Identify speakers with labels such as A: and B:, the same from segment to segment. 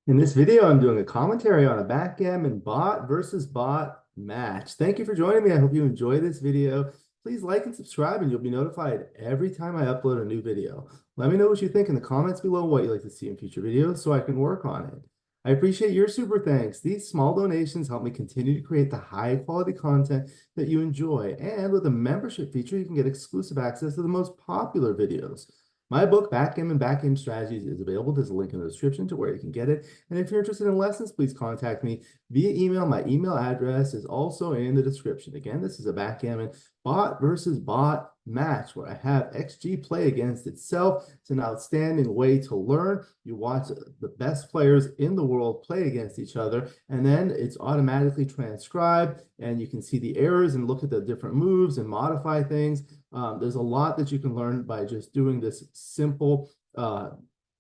A: In this video, I'm doing a commentary on a backgammon bot versus bot match. Thank you for joining me. I hope you enjoy this video. Please like and subscribe, and you'll be notified every time I upload a new video. Let me know what you think in the comments below, what you'd like to see in future videos, so I can work on it. I appreciate your super thanks. These small donations help me continue to create the high quality content that you enjoy. And with a membership feature, you can get exclusive access to the most popular videos. My book, Backgammon Strategies, is available. There's a link in the description to where you can get it. And if you're interested in lessons, please contact me via email. My email address is also in the description. Again, this is a backgammon bot versus bot match where I have XG play against itself. It's an outstanding way to learn. You watch the best players in the world play against each other, and then it's automatically transcribed, and you can see the errors and look at the different moves and modify things. There's a lot that you can learn by just doing this simple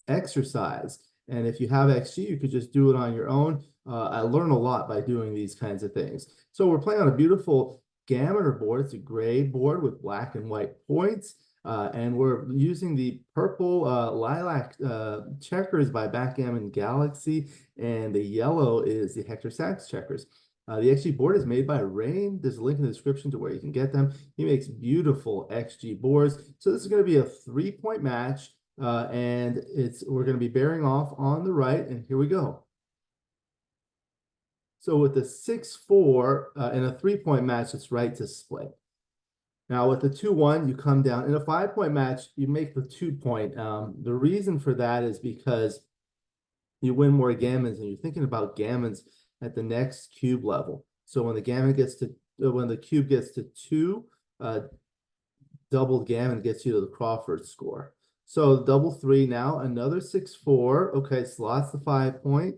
A: exercise. And if you have XG, you could just do it on your own. I learn a lot by doing these kinds of things. So we're playing on a beautiful Gammoner board. It's a gray board with black and white points. And we're using the purple lilac checkers by Backgammon Galaxy, and the yellow is the Hector Sachs checkers. The XG board is made by Rain. There's a link in the description to where you can get them. He makes beautiful XG boards. So this is going to be a 3-point match, and we're going to be bearing off on the right, and here we go. So with the 6-4 in a 3-point match, it's right to split. Now with the 2-1, you come down. In a 5-point match, you make the 2-point. The reason for that is because you win more gammons, and you're thinking about gammons at the next cube level. So when the cube gets to 2, double gammon gets you to the Crawford score. So double 3, now another 6-4. Okay, slots the 5-point.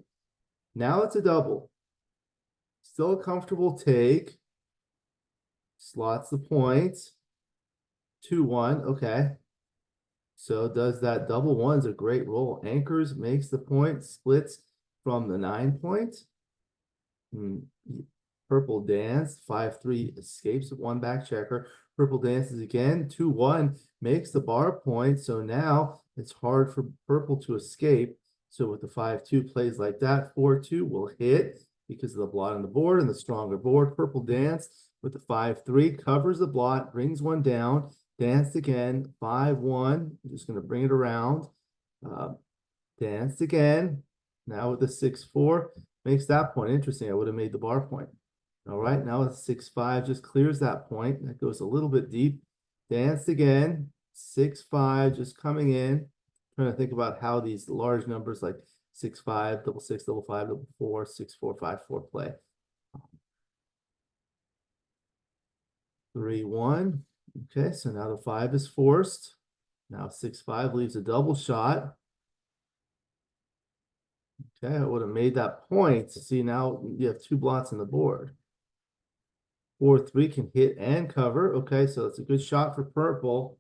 A: Now it's a double. Still a comfortable take. Slots the point. 2-1. Okay. So does that double 1's a great roll. Anchors, makes the point, splits from the 9-point. Purple dance, 5-3 escapes with 1 back checker. Purple dances again, 2-1 makes the bar point. So now it's hard for purple to escape. So with the 5-2 plays like that, 4-2 will hit because of the blot on the board and the stronger board. Purple dance with the 5-3 covers the blot, brings 1 down. Danced again, 5-1. I'm just going to bring it around. Danced again. Now with the 6-4. Makes that point interesting. I would have made the bar point. All right, now with 6-5 just clears that point. That goes a little bit deep. Danced again. 6-5 just coming in. Trying to think about how these large numbers like 6-5, double 6, double 5, double 4, 6-4, 5-4 play. 3-1. Okay, so now the 5 is forced. Now 6-5 leaves a double shot. Okay, I would have made that point. See, now you have 2 blots on the board. 4-3 can hit and cover. Okay, so it's a good shot for purple.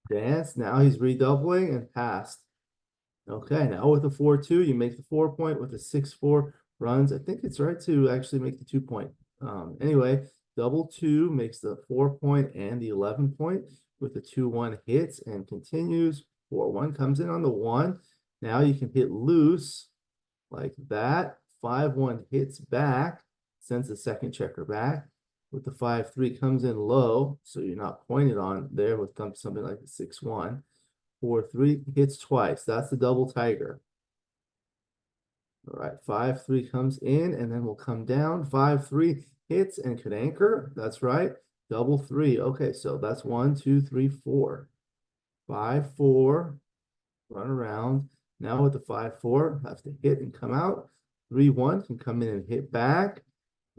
A: Dance. Now he's redoubling and passed. Okay, now with the 4-2, you make the 4-point. With the 6-4 runs. I think it's right to actually make the 2-point. Anyway, double 2 makes the 4-point and the 11-point. With the 2-1 hits and continues. 4-1 comes in on the 1. Now you can hit loose like that. 5-1 hits back, sends the second checker back. With the 5-3 comes in low, so you're not pointed on there with something like the 6-1. 4-3 hits twice. That's the double tiger. All right, 5-3 comes in, and then we'll come down. 5-3 hits and could anchor. That's right. Double 3. Okay, so that's 1, 2, 3, 4. 5-4. Run around. Now with the 5-4, have to hit and come out. 3-1 can come in and hit back.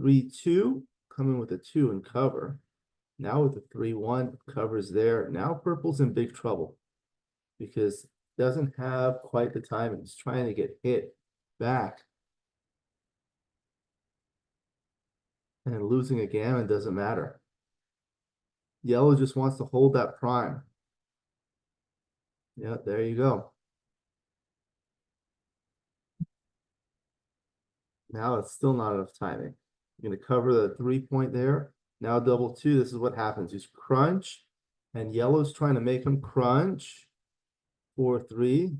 A: 3-2, come in with a 2 and cover. Now with the 3-1, covers there. Now purple's in big trouble because it doesn't have quite the timing. It's trying to get hit back. And losing a gammon doesn't matter. Yellow just wants to hold that prime. Yeah, there you go. Now it's still not enough timing. You're going to cover the 3-point there. Now double 2. This is what happens. He's crunch, and yellow's trying to make him crunch. 4-3.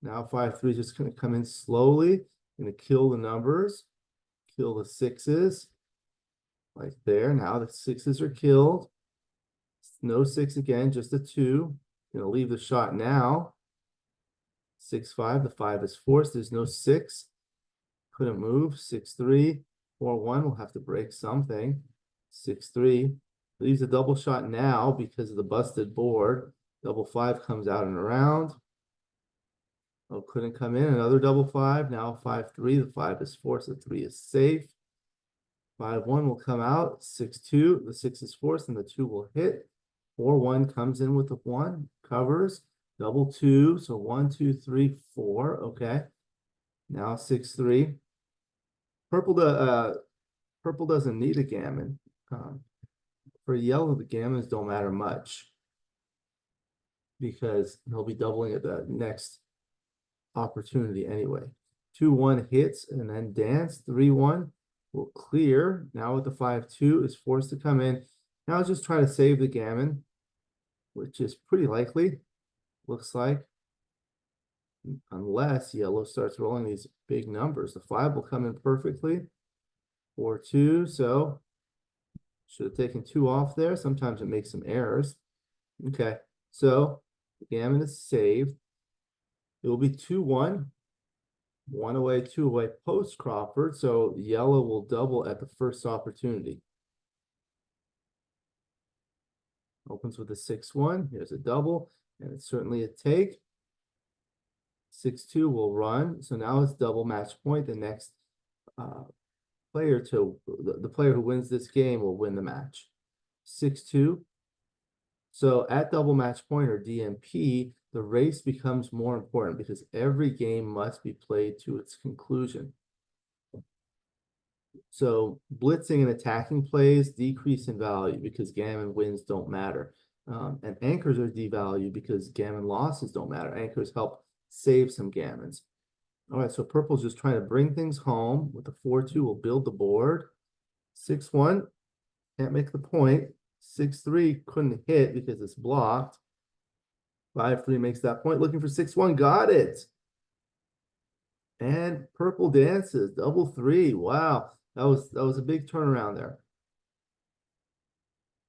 A: Now 5-3 is just going to come in slowly, going to kill the numbers, kill the sixes, like there. Now the sixes are killed. No 6 again, just a 2. Going to leave the shot now. 6-5, the 5 is forced. There's no 6. Couldn't move. 6-3, 4-1. We'll have to break something. 6-3. Leaves a double shot now because of the busted board. Double 5 comes out and around. Oh, couldn't come in. Another double 5. Now 5-3. The 5 is forced. The 3 is safe. 5-1 will come out. 6-2. The 6 is forced and the 2 will hit. 4-1 comes in with the 1. Covers. Double 2. So 1, 2, 3, 4. Okay. Now 6-3. Purple doesn't need a gammon. For yellow, the gammons don't matter much because he'll be doubling at the next opportunity anyway. 2-1 hits and then dance. 3-1 will clear. Now with the 5-2 is forced to come in. Now just try to save the gammon, which is pretty likely. Looks like, unless yellow starts rolling these big numbers. The 5 will come in perfectly. 4-2, so should have taken 2 off there. Sometimes it makes some errors. Okay, so the gammon is saved. It will be 2-1. 1 away, 2 away post-Crawford. So yellow will double at the first opportunity. Opens with a 6-1. Here's a double, and it's certainly a take. 6-2 will run. So now it's double match point. The next the player who wins this game will win the match. 6-2. So at double match point or DMP, the race becomes more important because every game must be played to its conclusion. So blitzing and attacking plays decrease in value because gammon wins don't matter. And anchors are devalued because gammon losses don't matter. Anchors help save some gammons. All right, so purple's just trying to bring things home. With the 4-2, we'll build the board. 6-1, can't make the point. 6-3, couldn't hit because it's blocked. 5-3 makes that point. Looking for 6-1, got it. And purple dances, double 3. Wow, that was a big turnaround there.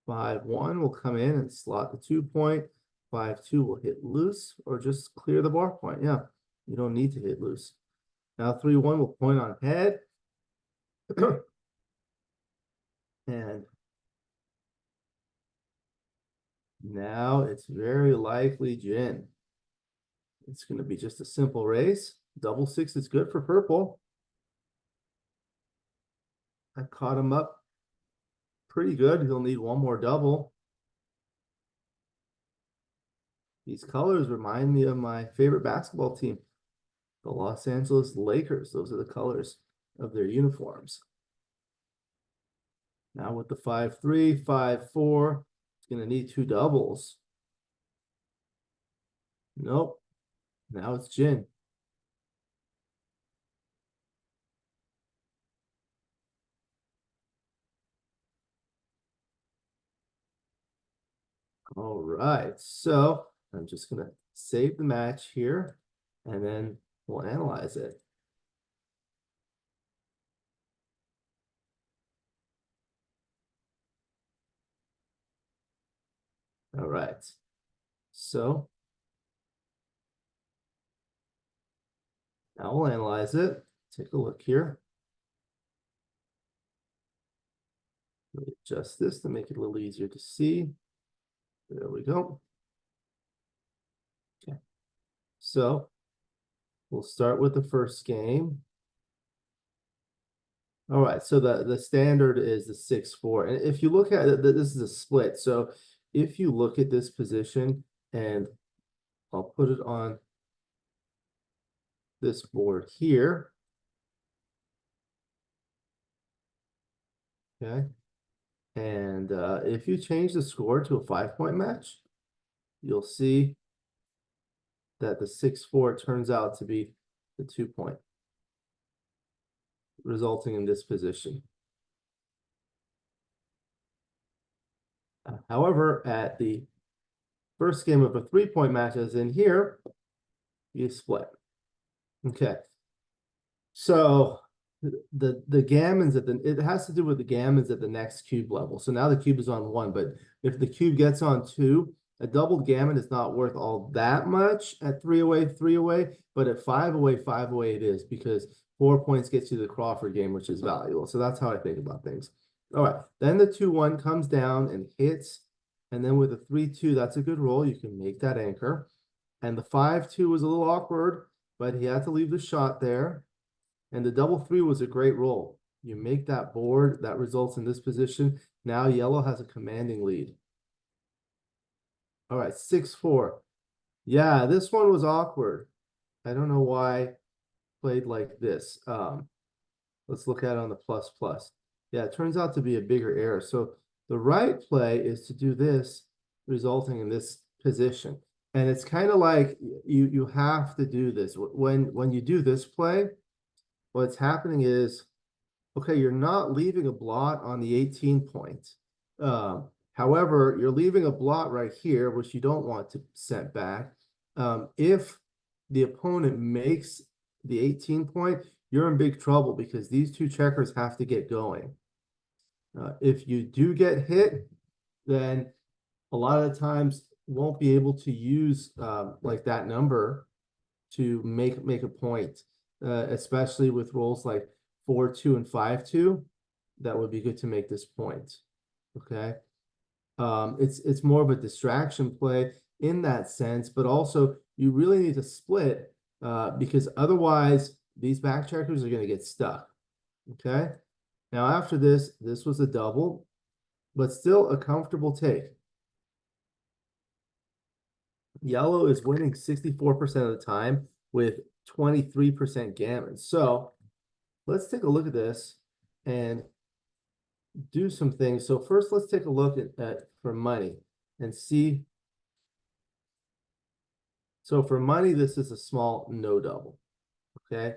A: 5-1 will come in and slot the 2 point. 5-2 will hit loose or just clear the bar point. Yeah. You don't need to hit loose. Now 3-1 will point on head. And now it's very likely gin. It's going to be just a simple race. Double 6 is good for purple. I caught him up pretty good. He'll need one more double. These colors remind me of my favorite basketball team, the Los Angeles Lakers. Those are the colors of their uniforms. Now with the 5-3, 5-4, it's going to need 2 doubles. Nope. Now it's gin. All right. So I'm just going to save the match here, and then we'll analyze it. All right. So now we'll analyze it. Take a look here. Let me adjust this to make it a little easier to see. There we go. Okay. So we'll start with the first game. All right, so the standard is the 6-4. And if you look at it, this is a split. So if you look at this position, and I'll put it on this board here. Okay. And if you change the score to a 5-point match, you'll see that the 6-4 turns out to be the 2-point, resulting in this position. However, at the first game of a 3-point match, as in here, you split. Okay. So the gammons it has to do with the gammons at the next cube level. So now the cube is on 1, but if the cube gets on 2, a double gammon is not worth all that much at 3 away, 3 away, but at 5 away, 5 away it is, because 4 points gets you the Crawford game, which is valuable. So that's how I think about things. All right, then the 2-1 comes down and hits, and then with a 3-2, that's a good roll. You can make that anchor. And the 5-2 was a little awkward, but he had to leave the shot there. And the double 3 was a great roll. You make that board, that results in this position. Now yellow has a commanding lead. All right, 6-4. Yeah, this one was awkward. I don't know why played like this. Let's look at it on the plus plus. Yeah, it turns out to be a bigger error. So the right play is to do this, resulting in this position. And it's kind of like you have to do this. When you do this play, what's happening is, okay, you're not leaving a blot on the 18 point. However, you're leaving a blot right here, which you don't want to set back. If the opponent makes the 18 point, you're in big trouble because these two checkers have to get going. If you do get hit, then a lot of the times won't be able to use like that number to make a point, especially with rolls like 4-2 and 5-2. That would be good to make this point. Okay. It's more of a distraction play in that sense, but also you really need to split because otherwise these back checkers are going to get stuck. Okay. Now after this was a double, but still a comfortable take. Yellow is winning 64% of the time with 23% gammon. So let's take a look at this and do some things. So first, let's take a look at for money and see. So for money, this is a small no double. Okay.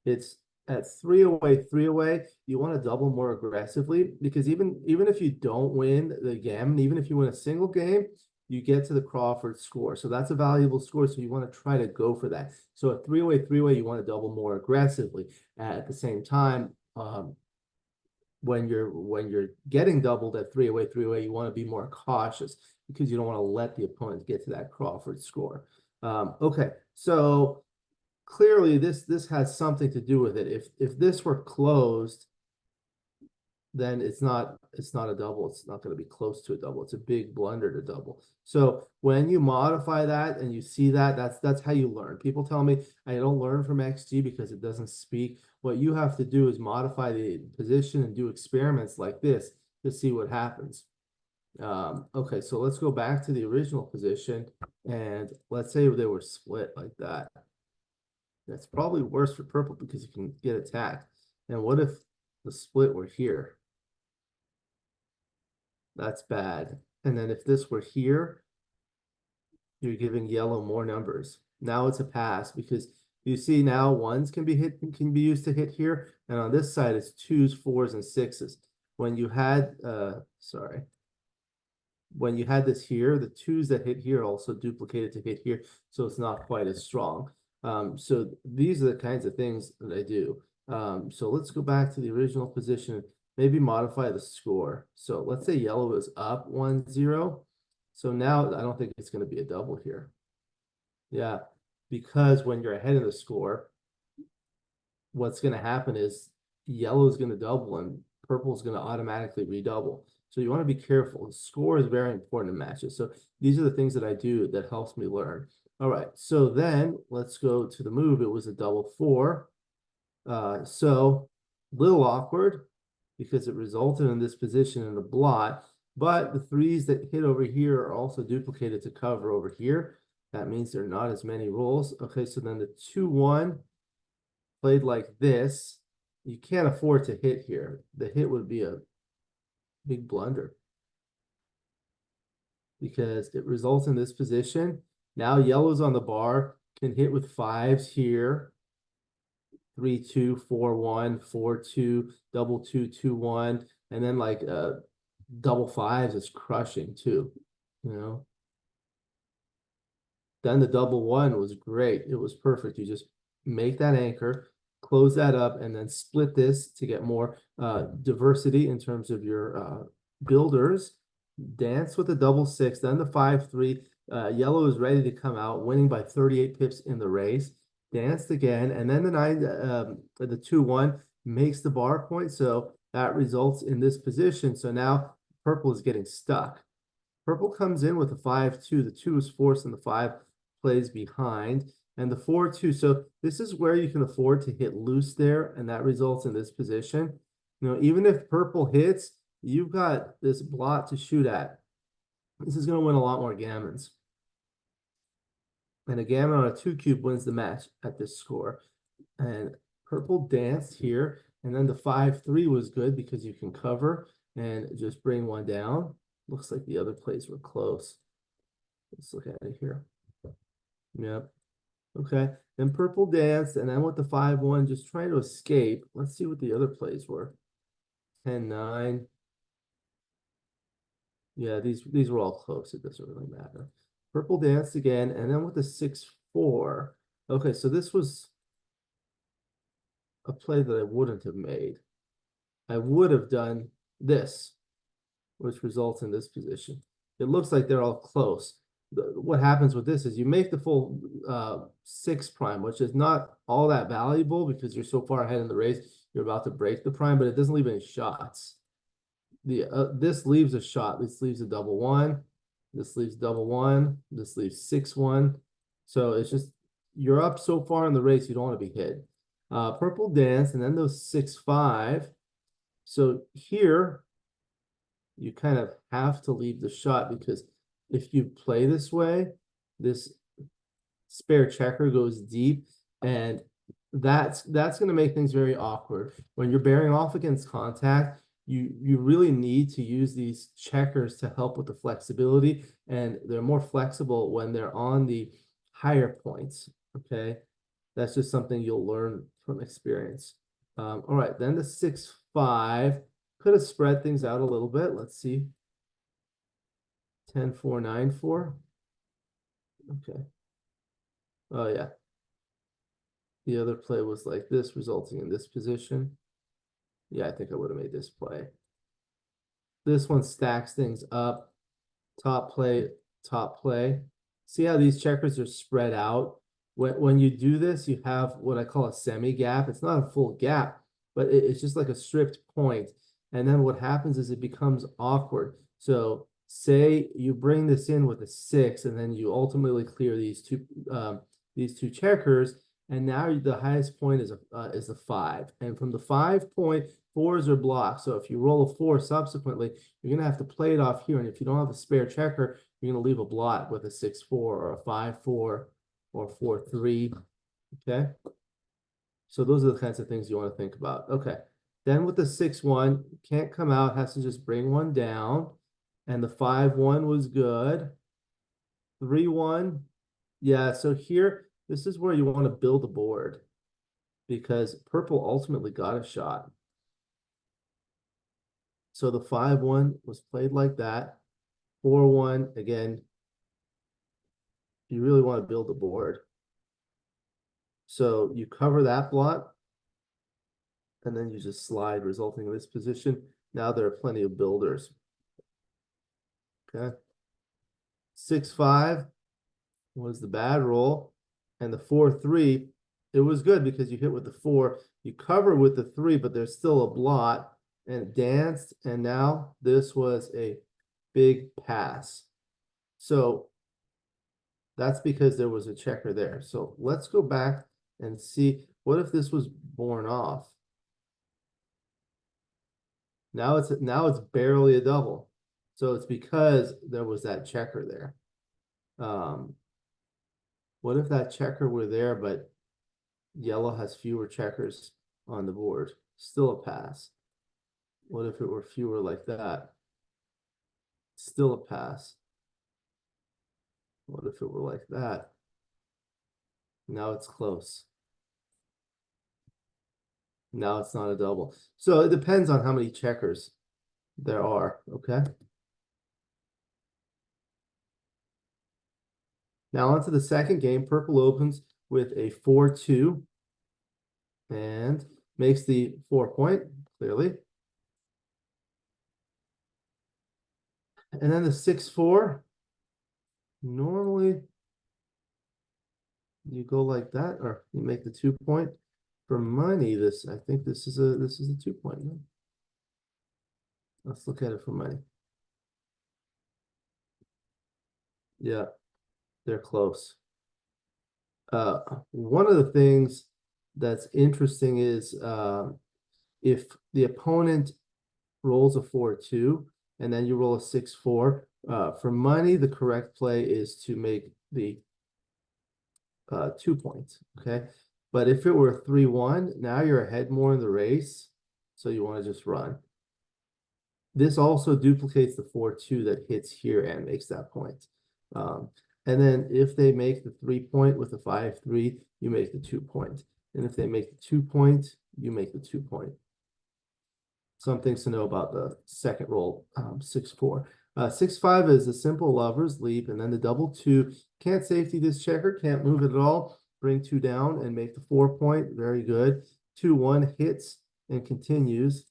A: It's at 3 away, 3 away. You want to double more aggressively because even if you don't win the gammon, even if you win a single game, you get to the Crawford score. So that's a valuable score. So you want to try to go for that. So at 3 away, 3 away, you want to double more aggressively. At the same time, when you're getting doubled at 3 away, 3 away, you want to be more cautious because you don't want to let the opponent get to that Crawford score. Okay, so clearly this has something to do with it. If this were closed, then it's not a double. It's not going to be close to a double. It's a big blunder to double. So when you modify that and you see that, that's how you learn. People tell me I don't learn from XG because it doesn't speak. What you have to do is modify the position and do experiments like this to see what happens. Okay, so let's go back to the original position and let's say they were split like that. That's probably worse for purple because you can get attacked. And what if the split were here? That's bad. And then if this were here, you're giving yellow more numbers. Now it's a pass because you see now ones can be used to hit here. And on this side, it's 2s, 4s, and 6s. When you had, when you had this here, the 2s that hit here also duplicated to hit here. So it's not quite as strong. So these are the kinds of things that I do. So let's go back to the original position, maybe modify the score. So let's say yellow is up 1-0. So now I don't think it's going to be a double here. Yeah, because when you're ahead of the score, what's going to happen is yellow is going to double and purple is going to automatically redouble. So you want to be careful. The score is very important in matches. So these are the things that I do that helps me learn. All right, so then let's go to the move. It was a double 4. So a little awkward because it resulted in this position in a blot, but the 3s that hit over here are also duplicated to cover over here. That means there are not as many rolls. Okay, so then the 2-1 played like this. You can't afford to hit here. The hit would be a big blunder because it results in this position. Now yellow's on the bar, can hit with 5s here. 3-2, 4-1, 4-2, double 2, 2-1, and then like double 5s is crushing too, you know. Then the double 1 was great. It was perfect. You just make that anchor, close that up, and then split this to get more diversity in terms of your builders. Dance with the double six, then the 5-3. Yellow is ready to come out, winning by 38 pips in the race. Danced again, and then the 2-1 makes the bar point, so that results in this position. So now purple is getting stuck. Purple comes in with a 5-2. The 2 is forced, and the 5 plays behind. And the 4-2. So this is where you can afford to hit loose there, and that results in this position. Even if purple hits, you've got this blot to shoot at. This is going to win a lot more gammons. And a gammon on a 2 cube wins the match at this score. And purple danced here, and then the 5-3 was good because you can cover and just bring one down. Looks like the other plays were close. Let's look at it here. Yep. Okay. Then purple danced, and then with the 5-1, just trying to escape. Let's see what the other plays were. 10-9. Yeah, these were all close. It doesn't really matter. Purple danced again, and then with the 6-4. Okay, so this was a play that I wouldn't have made. I would have done this, which results in this position. It looks like they're all close. What happens with this is you make the full 6 prime, which is not all that valuable because you're so far ahead in the race, you're about to break the prime, but it doesn't leave any shots. This leaves a shot. This leaves a double 1. This leaves double 1. This leaves 6-1. So it's just, you're up so far in the race, you don't want to be hit. Purple dance, and then those 6-5. So here, you kind of have to leave the shot because if you play this way, this spare checker goes deep, and that's going to make things very awkward. When you're bearing off against contact, you really need to use these checkers to help with the flexibility, and they're more flexible when they're on the higher points, okay? That's just something you'll learn from experience. All right, then the 6-5 could have spread things out a little bit. Let's see. 10-4, 9-4. Okay. Oh, yeah. The other play was like this, resulting in this position. Yeah, I think I would have made this play. This one stacks things up. Top play, top play. See how these checkers are spread out? When you do this, you have what I call a semi-gap. It's not a full gap, but it's just like a stripped point. And then what happens is it becomes awkward. So say you bring this in with a 6, and then you ultimately clear these two checkers, and now the highest point is the 5. And from the 5 point, 4s are blocked. So if you roll a 4 subsequently, you're gonna have to play it off here. And if you don't have a spare checker, you're gonna leave a blot with a 6-4 or a 5-4 or 4-3. Okay. So those are the kinds of things you want to think about. Okay. Then with the 6-1, can't come out, has to just bring one down. And the 5-1 was good. 3-1. Yeah, so here, this is where you want to build a board because purple ultimately got a shot. So the 5-1 was played like that. 4-1, again, you really want to build a board. So you cover that blot, and then you just slide, resulting in this position. Now there are plenty of builders. Okay. 6-5 was the bad roll, and the 4-3, it was good because you hit with the 4. You cover with the 3, but there's still a blot, and it danced, and now this was a big pass. So that's because there was a checker there. So let's go back and see, what if this was born off? Now it's barely a double. So it's because there was that checker there. What if that checker were there, but yellow has fewer checkers on the board? Still a pass. What if it were fewer like that? Still a pass. What if it were like that? Now it's close. Now it's not a double. So it depends on how many checkers there are, okay? Now on to the second game. Purple opens with a 4-2. and makes the 4-point, clearly. And then the 6-4, normally you go like that, or you make the 2-point. For money, I think this is a 2-point. Let's look at it for money. Yeah, they're close. One of the things that's interesting is if the opponent rolls a 4-2 and then you roll a 6-4, for money, the correct play is to make the 2 points. Okay. But if it were 3-1, now you're ahead more in the race. So you want to just run. This also duplicates the 4-2 that hits here and makes that point. And then if they make the 3-point with the 5-3, you make the 2-point. And if they make the 2-point, you make the 2-point. Some things to know about the second roll, 6-4. 6-5 is a simple lover's leap, and then the double 2. Can't safety this checker, can't move it at all. Bring 2 down and make the 4-point. Very good. 2-1 hits and continues.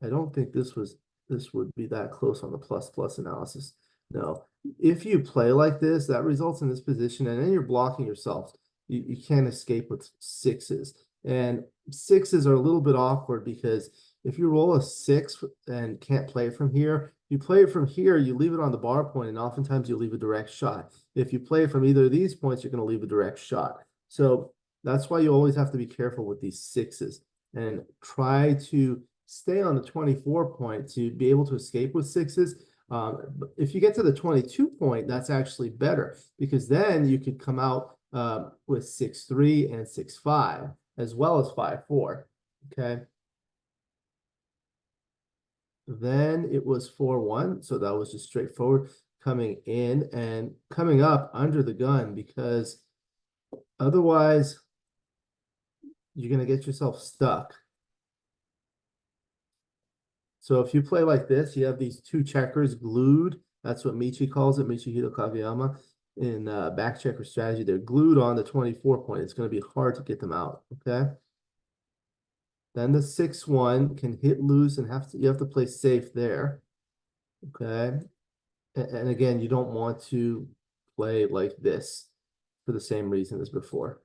A: I don't think this would be that close on the plus analysis. No. If you play like this, that results in this position, and then you're blocking yourself. You can't escape with 6s. And 6s are a little bit awkward because if you roll a 6 and can't play it from here, you play it from here, you leave it on the bar point, and oftentimes you leave a direct shot. If you play it from either of these points, you're going to leave a direct shot. So that's why you always have to be careful with these 6s and try to stay on the 24 point to be able to escape with 6s. If you get to the 22 point, that's actually better because then you could come out with 6-3 and 6-5 as well as 5-4. Okay. Then it was 4-1, so that was just straightforward coming in and coming up under the gun because otherwise you're going to get yourself stuck. So if you play like this, you have these 2 checkers glued. That's what Michi calls it, Michihiro Kageyama. In back checker strategy, they're glued on the 24 point. It's going to be hard to get them out, okay? Then the 6-1 can hit loose and you have to play safe there, okay? And again, you don't want to play like this for the same reason as before.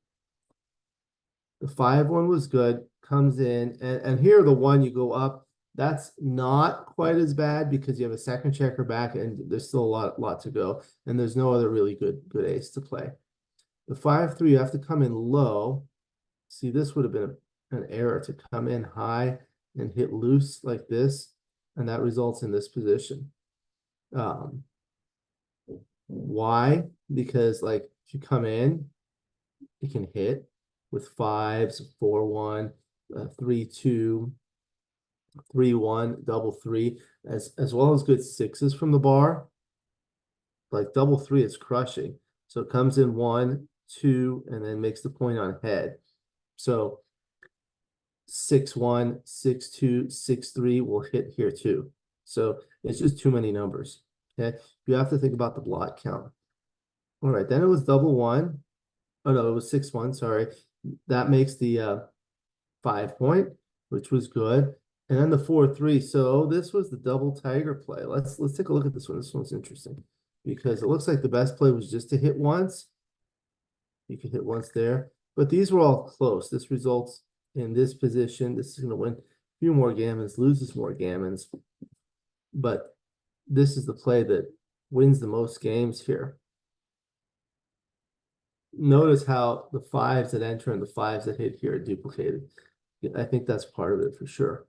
A: The 5-1 was good, comes in, and here the 1 you go up. That's not quite as bad because you have a second checker back and there's still a lot to go, and there's no other really good ace to play. The 5-3, you have to come in low. See, this would have been an error to come in high and hit loose like this, and that results in this position. Why? Because like if you come in, you can hit with 5s, 4-1, 3-2, 3-1, double 3, as well as good 6s from the bar. Like double 3 is crushing. So it comes in 1, 2, and then makes the point on head. So 6-1, 6-2, 6-3 will hit here too. So it's just too many numbers. Okay, you have to think about the blot count. All right, then it was double 1. Oh no, it was 6-1. Sorry, that makes the 5-point, which was good. And then the 4-3. So this was the double tiger play. Let's take a look at this one. This one's interesting because it looks like the best play was just to hit once. You can hit once there, but these were all close. This results in this position. This is going to win a few more gammons, loses more gammons, but this is the play that wins the most games here. Notice how the 5s that enter and the 5s that hit here are duplicated. I think that's part of it for sure.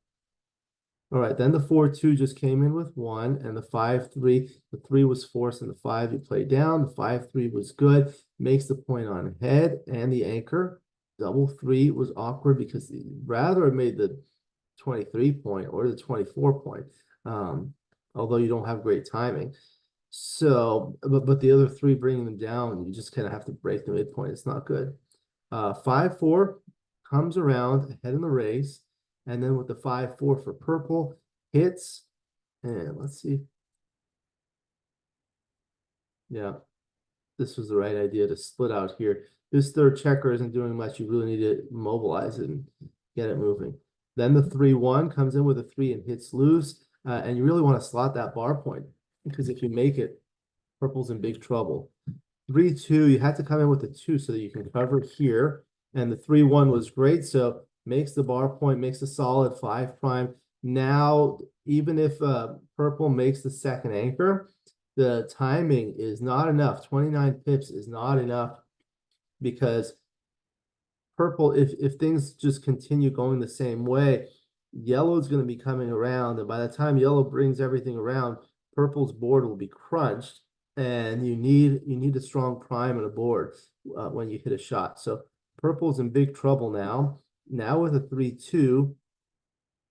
A: All right, then the 4-2 just came in with 1, and the 5-3, the 3 was forced, and the 5 you play down. The 5-3 was good, makes the point on head and the anchor. Double 3 was awkward because rather it made the 23 point or the 24 point, although you don't have great timing. So, but the other 3 bringing them down, you just kind of have to break the midpoint. It's not good. 5-4 comes around ahead in the race. And then with the 5-4 for purple, hits. And let's see. Yeah, this was the right idea to split out here. This third checker isn't doing much. You really need to mobilize it and get it moving. Then the 3-1 comes in with a 3 and hits loose. And you really want to slot that bar point, because if you make it, purple's in big trouble. 3-2, you had to come in with a 2 so that you can cover here. And the 3-1 was great. So makes the bar point, makes a solid 5 prime. Now, even if purple makes the second anchor, the timing is not enough. 29 pips is not enough, because purple, if things just continue going the same way, yellow's going to be coming around. And by the time yellow brings everything around, purple's board will be crunched. And you need a strong prime and a board when you hit a shot. So purple's in big trouble now. Now with a 3-2,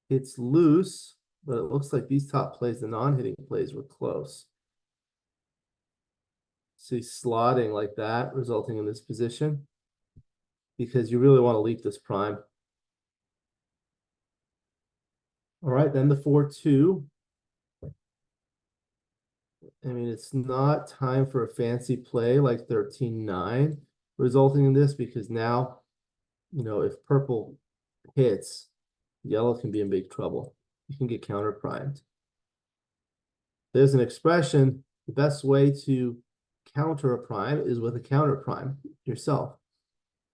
A: it's loose, but it looks like these top plays, the non-hitting plays, were close. See, slotting like that, resulting in this position, because you really want to leak this prime. All right, then the 4-2. I mean, it's not time for a fancy play like 13-9 resulting in this, because now, you know, if purple hits, yellow can be in big trouble. You can get counter primed. There's an expression, the best way to counter a prime is with a counter prime yourself.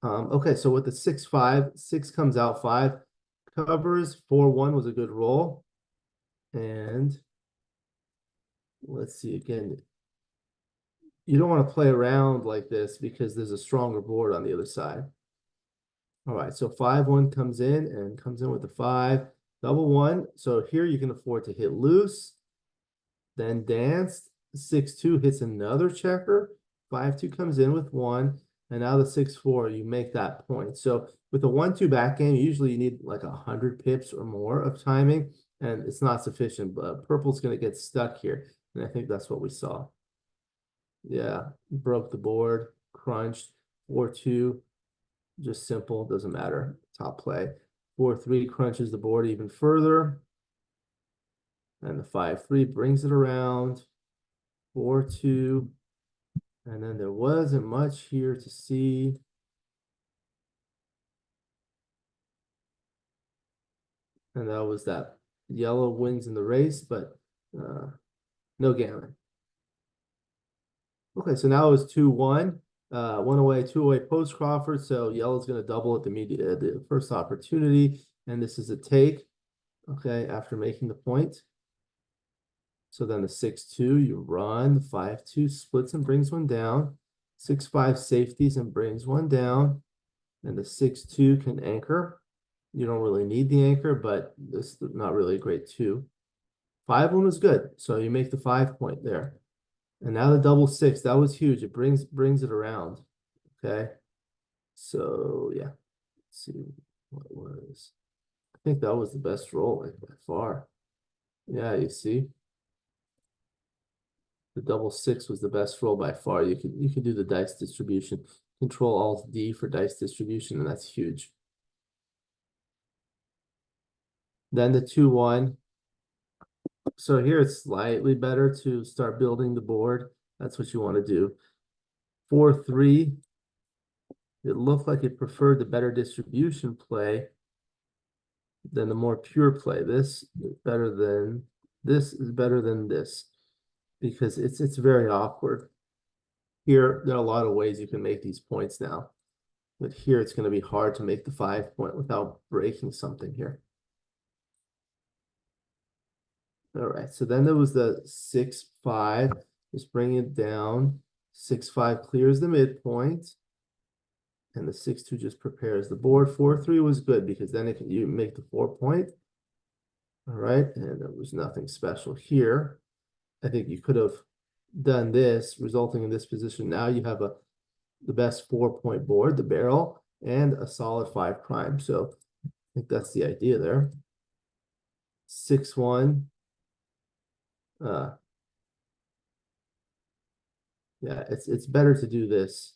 A: Okay, so with the 6-5, 6 comes out, 5 covers, 4-1 was a good roll. And let's see again. You don't want to play around like this, because there's a stronger board on the other side. All right, so 5-1 comes in with the 5, double 1. So here you can afford to hit loose, then dance. 6-2 hits another checker. 5-2 comes in with 1, and now the 6-4, you make that point. So with a 1-2 back game, usually you need like 100 pips or more of timing, and it's not sufficient. But purple's going to get stuck here, and I think that's what we saw. Yeah, broke the board, crunched. 4-2, just simple, doesn't matter. Top play. 4-3 crunches the board even further, and the 5-3 brings it around. 4-2, and then there wasn't much here to see. And that was that. Yellow wins in the race, but no gammon. Okay, so now it was 2-1. 1 away, 2 away post-Crawford. So yellow's going to double at the first opportunity. And this is a take, okay, after making the point. So then the 6-2, you run. The 5-2 splits and brings one down. 6-5 safeties and brings one down. And the 6-2 can anchor. You don't really need the anchor, but this is not really a great 2. 5-1 was good. So you make the 5 point there. And now the double 6, that was huge. It brings it around. Okay. So yeah. Let's see what it was. I think that was the best roll, like, by far. Yeah, you see. The double 6 was the best roll by far. You can do the dice distribution. Control Alt D for dice distribution, and that's huge. Then the 2-1. So here it's slightly better to start building the board. That's what you want to do. 4-3. It looked like it preferred the better distribution play than the more pure play. This is better than this, because it's very awkward. Here, there are a lot of ways you can make these points now. But here it's going to be hard to make the 5 point without breaking something here. All right, so then there was the 6-5. Just bring it down. 6-5 clears the midpoint. And the 6-2 just prepares the board. 4-3 was good, because then you make the 4 point. All right, and there was nothing special here. I think you could have done this, resulting in this position. Now you have the best 4 point board, the barrel, and a solid 5 prime. So I think that's the idea there. 6-1. Yeah, it's better to do this,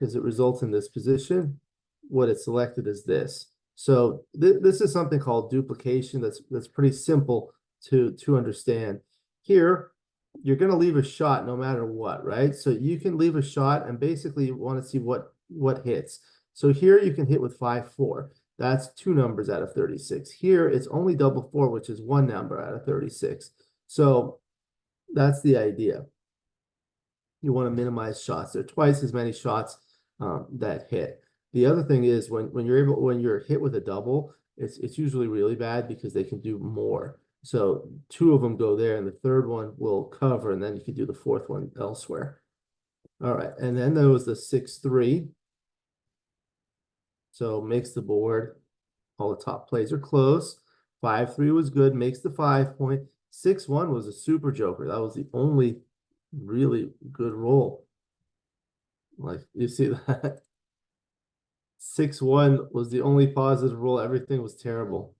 A: because it results in this position. What it selected is this. So this is something called duplication. That's pretty simple to understand. Here, you're going to leave a shot no matter what, right? So you can leave a shot, and basically you want to see what hits. So here you can hit with 5-4. That's 2 numbers out of 36. Here, it's only double 4, which is 1 number out of 36. So that's the idea. You want to minimize shots. There are twice as many shots that hit. The other thing is when you're hit with a double, it's usually really bad because they can do more. So 2 of them go there, and the third one will cover, and then you can do the fourth one elsewhere. All right, and then there was the 6-3. So makes the board. All the top plays are close. 5-3 was good, makes the 5 point. 6-1 was a super joker. That was the only really good roll. Like, you see that? 6-1 was the only positive roll. Everything was terrible.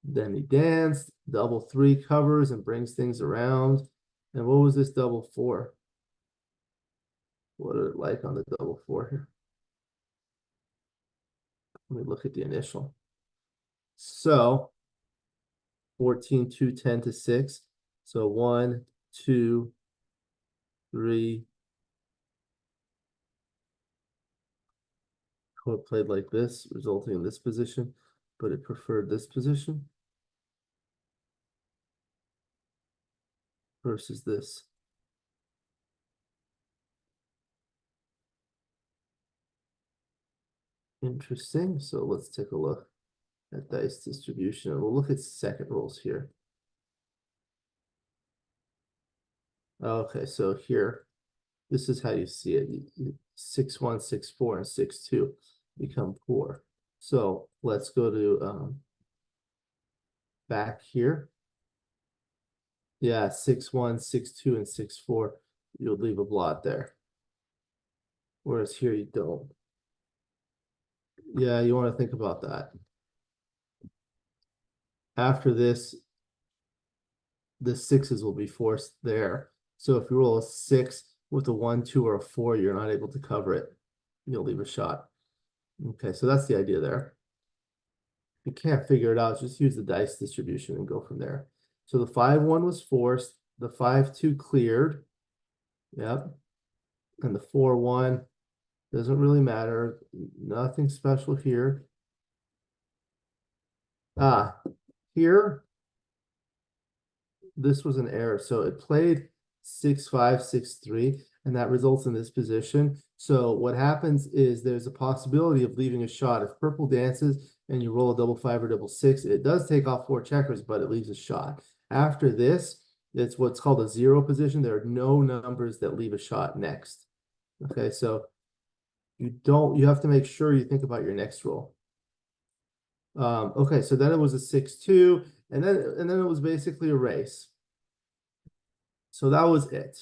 A: Then he danced. Double 3 covers and brings things around. And what was this double 4? What did it like on the double 4 here? Let me look at the initial. So 14, 2, 10 to 6. So 1, 2, 3. Court played like this, resulting in this position, but it preferred this position versus this. Interesting. So let's take a look at dice distribution, and we'll look at second rolls here. Okay, so here, this is how you see it. 6-1, 6-4, and 6-2 become poor. So let's go to back here. Yeah, 6-1, 6-2, and 6-4. You'll leave a blot there. Whereas here you don't. Yeah, you want to think about that. After this, the 6s will be forced there. So if you roll a 6 with a 1, 2, or a 4, you're not able to cover it. You'll leave a shot. Okay, so that's the idea there. If you can't figure it out, just use the dice distribution and go from there. So the 5-1 was forced. The 5-2 cleared. Yep. And the 4-1 doesn't really matter. Nothing special here. Here, this was an error. So it played 6-5, 6-3, and that results in this position. So what happens is there's a possibility of leaving a shot. If purple dances and you roll a double 5 or double 6, it does take off 4 checkers, but it leaves a shot. After this, it's what's called a 0 position. There are no numbers that leave a shot next. Okay, so you have to make sure you think about your next roll. Okay, so then it was a 6-2, and then it was basically a race. So that was it.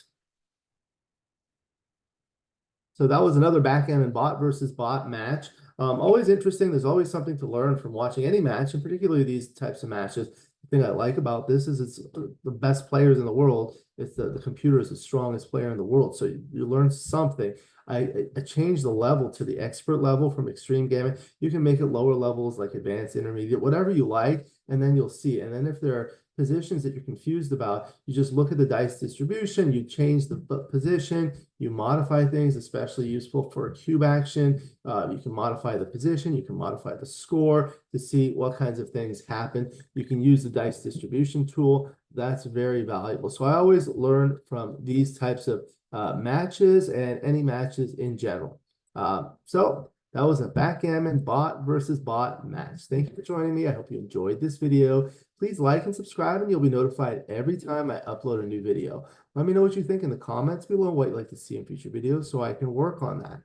A: So that was another Backgammon Bot versus Bot match. Always interesting. There's always something to learn from watching any match, and particularly these types of matches. The thing I like about this is it's the best players in the world. It's the computer is the strongest player in the world. So you learn something. I changed the level to the expert level from extreme gaming. You can make it lower levels like advanced, intermediate, whatever you like, and then you'll see. And then if there are positions that you're confused about, you just look at the dice distribution, you change the position, you modify things, especially useful for a cube action. You can modify the position, you can modify the score to see what kinds of things happen. You can use the dice distribution tool. That's very valuable. So I always learn from these types of matches and any matches in general. So that was a Backgammon Bot versus Bot match. Thank you for joining me. I hope you enjoyed this video. Please like and subscribe, and you'll be notified every time I upload a new video. Let me know what you think in the comments below, what you'd like to see in future videos, so I can work on that.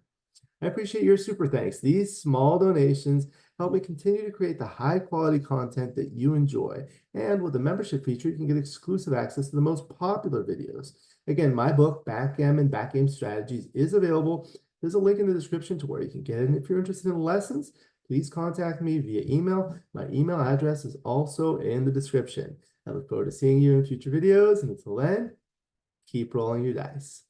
A: I appreciate your super thanks. These small donations help me continue to create the high quality content that you enjoy. And with the membership feature, you can get exclusive access to the most popular videos. Again, my book, Backgammon Strategies, is available. There's a link in the description to where you can get it. And if you're interested in lessons, please contact me via email. My email address is also in the description. I look forward to seeing you in future videos. And until then, keep rolling your dice.